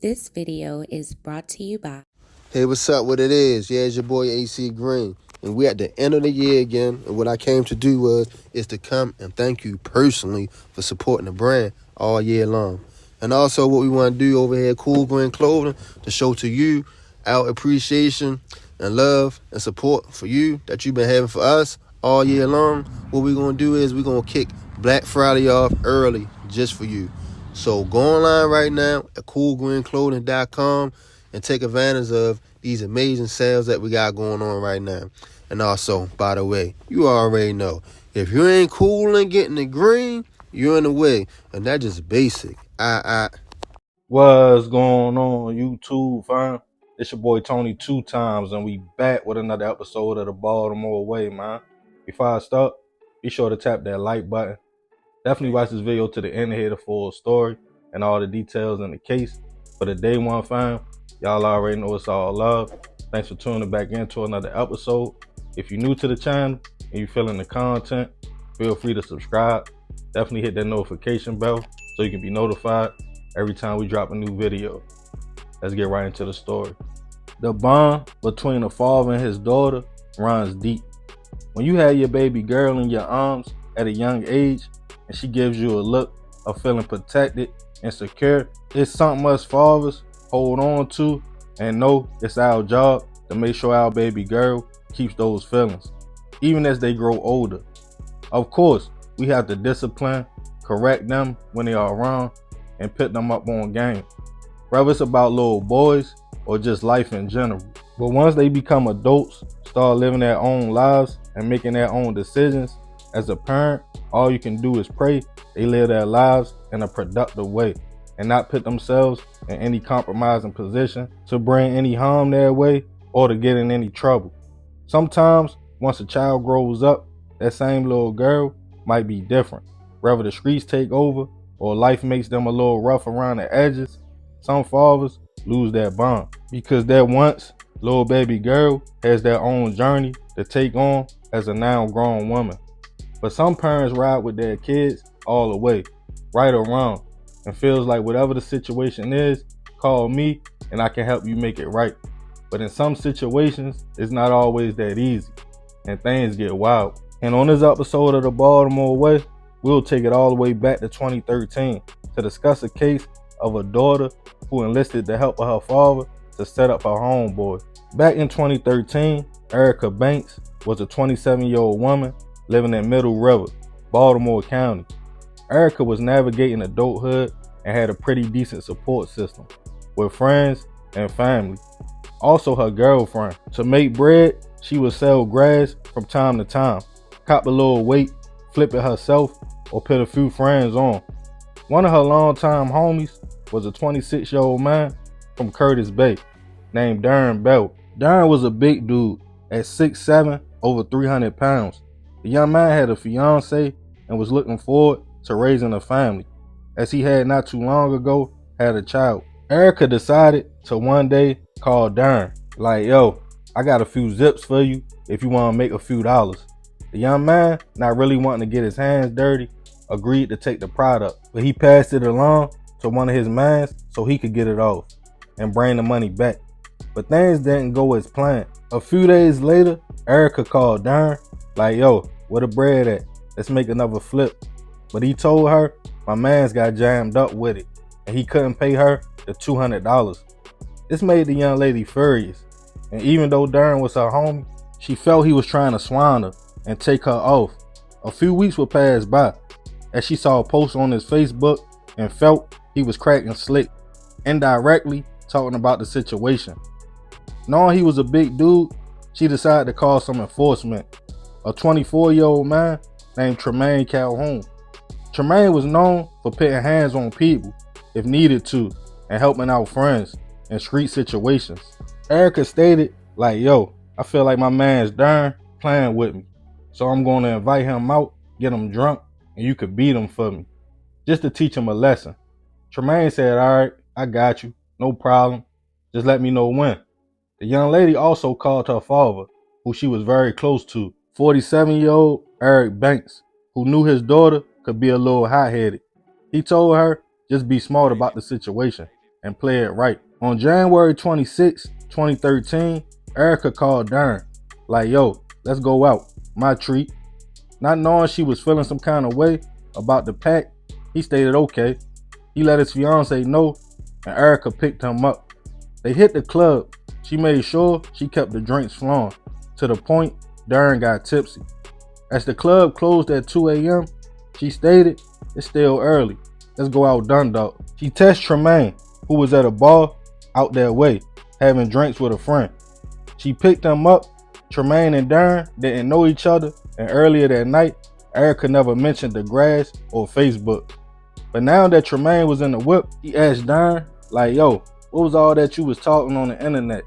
This video is brought to you by... Hey, what's up? What it is? Yeah, it's your boy AC Green. And we at the end of the year again. And what I came to do is to come and thank you personally for supporting the brand all year long. And also what we want to do over here at Cool Green Clothing to show to you our appreciation and love and support for you that you've been having for us all year long. What we're going to do is we're going to kick Black Friday off early just for you. So go online right now at coolgreenclothing.com and take advantage of these amazing sales that we got going on right now. And also, by the way, you already know, if you ain't cool and getting the green, you're in the way. And that's just basic. What's going on, YouTube, fam? It's your boy Tony 2 times, and we back with another episode of the Baltimore Way, man. Before I start, be sure to tap that like button. Definitely watch this video to the end to hear the full story and all the details in the case. For the day one, fam, y'all already know it's all love. Thanks for tuning back into another episode. If you're new to the channel and you're feeling the content, feel free to subscribe. Definitely hit that notification bell so you can be notified every time we drop a new video. Let's get right into the story. The bond between the father and his daughter runs deep. When you have your baby girl in your arms at a young age and she gives you a look of feeling protected and secure, it's something us fathers hold on to and know it's our job to make sure our baby girl keeps those feelings, even as they grow older. Of course, we have to discipline, correct them when they are around, and put them up on game, whether it's about little boys or just life in general. But once they become adults, start living their own lives and making their own decisions, as a parent, all you can do is pray they live their lives in a productive way and not put themselves in any compromising position to bring any harm their way or to get in any trouble. Sometimes, once a child grows up, that same little girl might be different. Whether the streets take over or life makes them a little rough around the edges, some fathers lose their bond because that once little baby girl has their own journey to take on as a now grown woman. But some parents ride with their kids all the way, right or wrong, and feels like whatever the situation is, call me and I can help you make it right. But in some situations, it's not always that easy and things get wild. And on this episode of the Baltimore Way, we'll take it all the way back to 2013 to discuss a case of a daughter who enlisted the help of her father to set up her homeboy. Back in 2013, Erica Banks was a 27-year-old woman living in Middle River, Baltimore County. Erica was navigating adulthood and had a pretty decent support system with friends and family. Also her girlfriend. To make bread, she would sell grass from time to time, cop a little weight, flip it herself, or put a few friends on. One of her longtime homies was a 26-year-old man from Curtis Bay named Darren Bell. Darren was a big dude at 6'7", over 300 pounds. The young man had a fiance and was looking forward to raising a family, as he had not too long ago had a child. Erica decided to one day call Darren, like, yo, I got a few zips for you if you want to make a few dollars. The young man, not really wanting to get his hands dirty, agreed to take the product, but he passed it along to one of his mans so he could get it off and bring the money back. But things didn't go as planned. A few days later, Erica called Darren, like, yo, where the bread at? Let's make another flip. But he told her my man's got jammed up with it and he couldn't pay her the $200. This made the young lady furious, and even though Darren was her homie, she felt he was trying to swine her and take her off. A few weeks would pass by as she saw a post on his Facebook and felt he was cracking slick, indirectly talking about the situation. Knowing he was a big dude, she decided to call some enforcement. A 24-year-old man named Tremaine Calhoun. Tremaine was known for putting hands on people if needed to and helping out friends in street situations. Erica stated, like, yo, I feel like my man's Darren playing with me, so I'm going to invite him out, get him drunk, and you could beat him for me, just to teach him a lesson. Tremaine said, all right, I got you, no problem, just let me know when. The young lady also called her father, who she was very close to, 47-year-old Eric Banks, who knew his daughter could be a little hot-headed. He told her, just be smart about the situation and play it right. On January 26, 2013, Erica called Darren, like, yo, let's go out, my treat. Not knowing she was feeling some kind of way about the pack, he stated okay. He let his fiance know, and Erica picked him up. They hit the club. She made sure she kept the drinks flowing, to the point Darren got tipsy. As the club closed at 2 a.m., she stated, it's still early. Let's go out Dundalk. She texted Tremaine, who was at a bar out their way, having drinks with a friend. She picked him up. Tremaine and Darren didn't know each other, and earlier that night, Erica never mentioned the grass or Facebook. But now that Tremaine was in the whip, he asked Darren, like, yo, what was all that you was talking on the internet?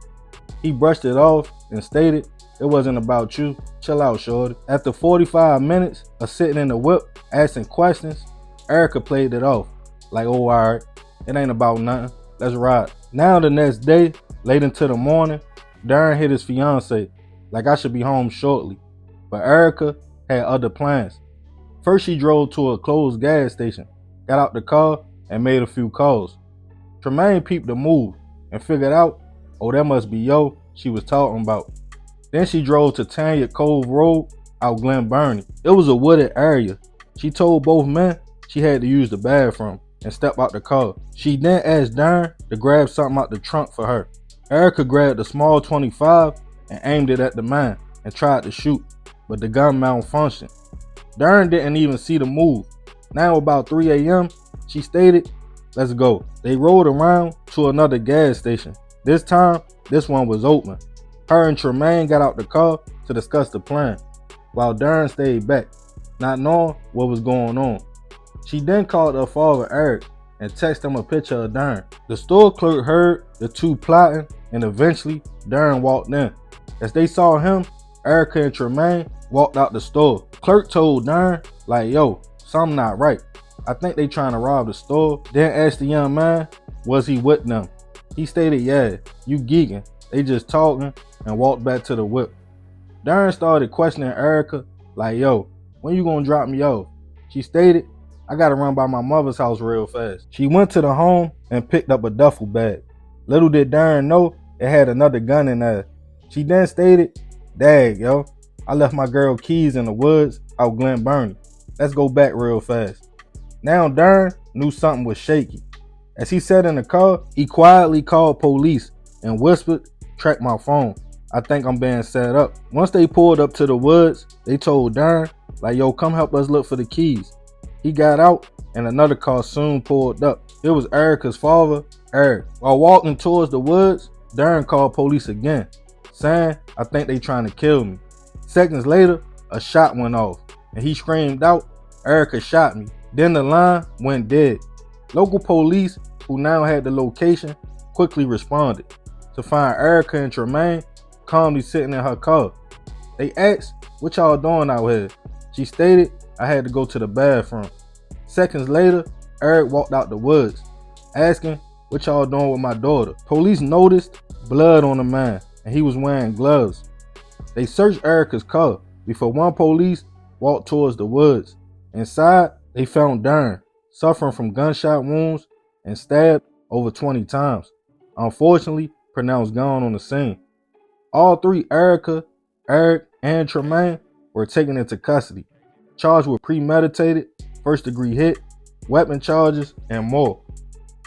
He brushed it off and stated, it wasn't about you. Chill out, shorty. After 45 minutes of sitting in the whip, asking questions, Erica played it off. Like, oh, all right, it ain't about nothing. Let's ride. Now the next day, late into the morning, Darren hit his fiance, like I should be home shortly. But Erica had other plans. First, she drove to a closed gas station, got out the car, and made a few calls. Tremaine peeped the move and figured out, oh, that must be yo she was talking about. Then she drove to Tanya Cove Road out Glen Burnie. It was a wooded area. She told both men she had to use the bathroom and step out the car. She then asked Darren to grab something out the trunk for her. Erica grabbed a small 25 and aimed it at the man and tried to shoot, but the gun malfunctioned. Darren didn't even see the move. Now about 3 a.m., she stated, let's go. They rode around to another gas station. This time, this one was open. Her and Tremaine got out the car to discuss the plan, while Darren stayed back, not knowing what was going on. She then called her father Eric and texted him a picture of Darren. The store clerk heard the two plotting, and eventually Darren walked in. As they saw him, Erica and Tremaine walked out the store. The clerk told Darren, like, yo, something not right. I think they trying to rob the store. Then asked the young man, was he with them? He stated, yeah, you geeking. They just talking, and walked back to the whip. Darren started questioning Erica, like, yo, when you gonna drop me off? She stated, I gotta run by my mother's house real fast. She went to the home and picked up a duffel bag. Little did Darren know it had another gun in there. She then stated, dag, yo, I left my girl keys in the woods out Glen Burnie. Let's go back real fast. Now Darren knew something was shaky. As he sat in the car, he quietly called police and whispered, track my phone. I think I'm being set up. Once they pulled up to the woods, they told Darren, like, yo, come help us look for the keys. He got out and another car soon pulled up. It was Erica's father, Eric. While walking towards the woods, Darren called police again, saying, I think they trying to kill me. Seconds later, a shot went off and he screamed out, Erica shot me. Then the line went dead. Local police, who now had the location, quickly responded to find Erica and Tremaine calmly sitting in her car. They asked, what y'all doing out here? She stated, I had to go to the bathroom. Seconds later, Eric walked out the woods, asking, what y'all doing with my daughter? Police noticed blood on the man, and he was wearing gloves. They searched Erica's car before one police walked towards the woods. Inside, they found Darren, suffering from gunshot wounds and stabbed over 20 times. Unfortunately, pronounced gone on the scene. All three, Erica, Eric, and Tremaine, were taken into custody, charged with premeditated, first-degree hit, weapon charges, and more.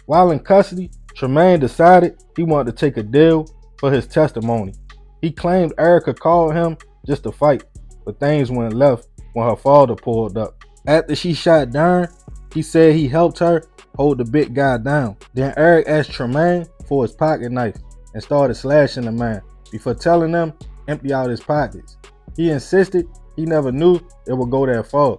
While in custody, Tremaine decided he wanted to take a deal for his testimony. He claimed Erica called him just to fight, but things went left when her father pulled up. After she shot Darren, he said he helped her hold the big guy down. Then Eric asked Tremaine for his pocket knife and started slashing the man before telling them empty out his pockets. He insisted he never knew it would go that far.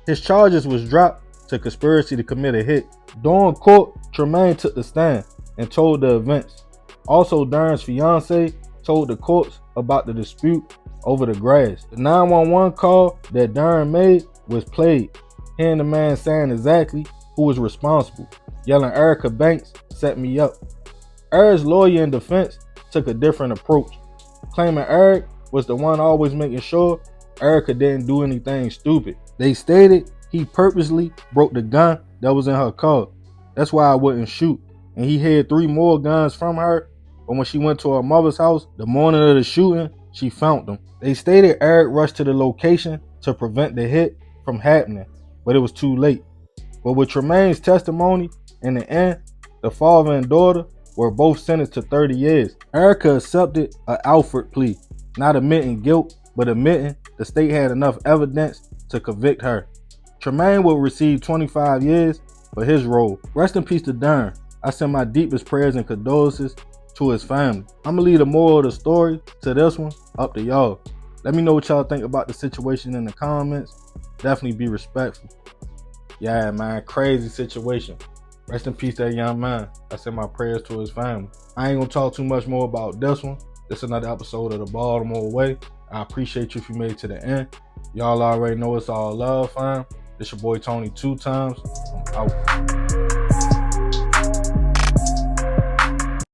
His charges was dropped to conspiracy to commit a hit. During court, Tremaine took the stand and told the events. Also, Darren's fiance told the courts about the dispute over the grass. The 911 call that Darren made was played, hearing the man saying exactly who was responsible, yelling, Erica Banks set me up. Eric's lawyer in defense took a different approach, claiming Eric was the one always making sure Erica didn't do anything stupid. They stated he purposely broke the gun that was in her car. That's why I wouldn't shoot, and he hid 3 more guns from her. But when she went to her mother's house the morning of the shooting, she found them. They stated Eric rushed to the location to prevent the hit from happening, but it was too late. But with Tremaine's testimony, in the end, the father and daughter were both sentenced to 30 years. Erica accepted an Alford plea, not admitting guilt, but admitting the state had enough evidence to convict her. Tremaine will receive 25 years for his role. Rest in peace to Darren. I send my deepest prayers and condolences to his family. I'm gonna leave the moral of the story to this one up to y'all. Let me know what y'all think about the situation in the comments. Definitely be respectful. Yeah, man, crazy situation. Rest in peace to that young man. I send my prayers to his family. I ain't gonna talk too much more about this one. This is another episode of the Baltimore Way. I appreciate you if you made it to the end. Y'all already know it's all love, fam. This your boy Tony 2 times. I'm out.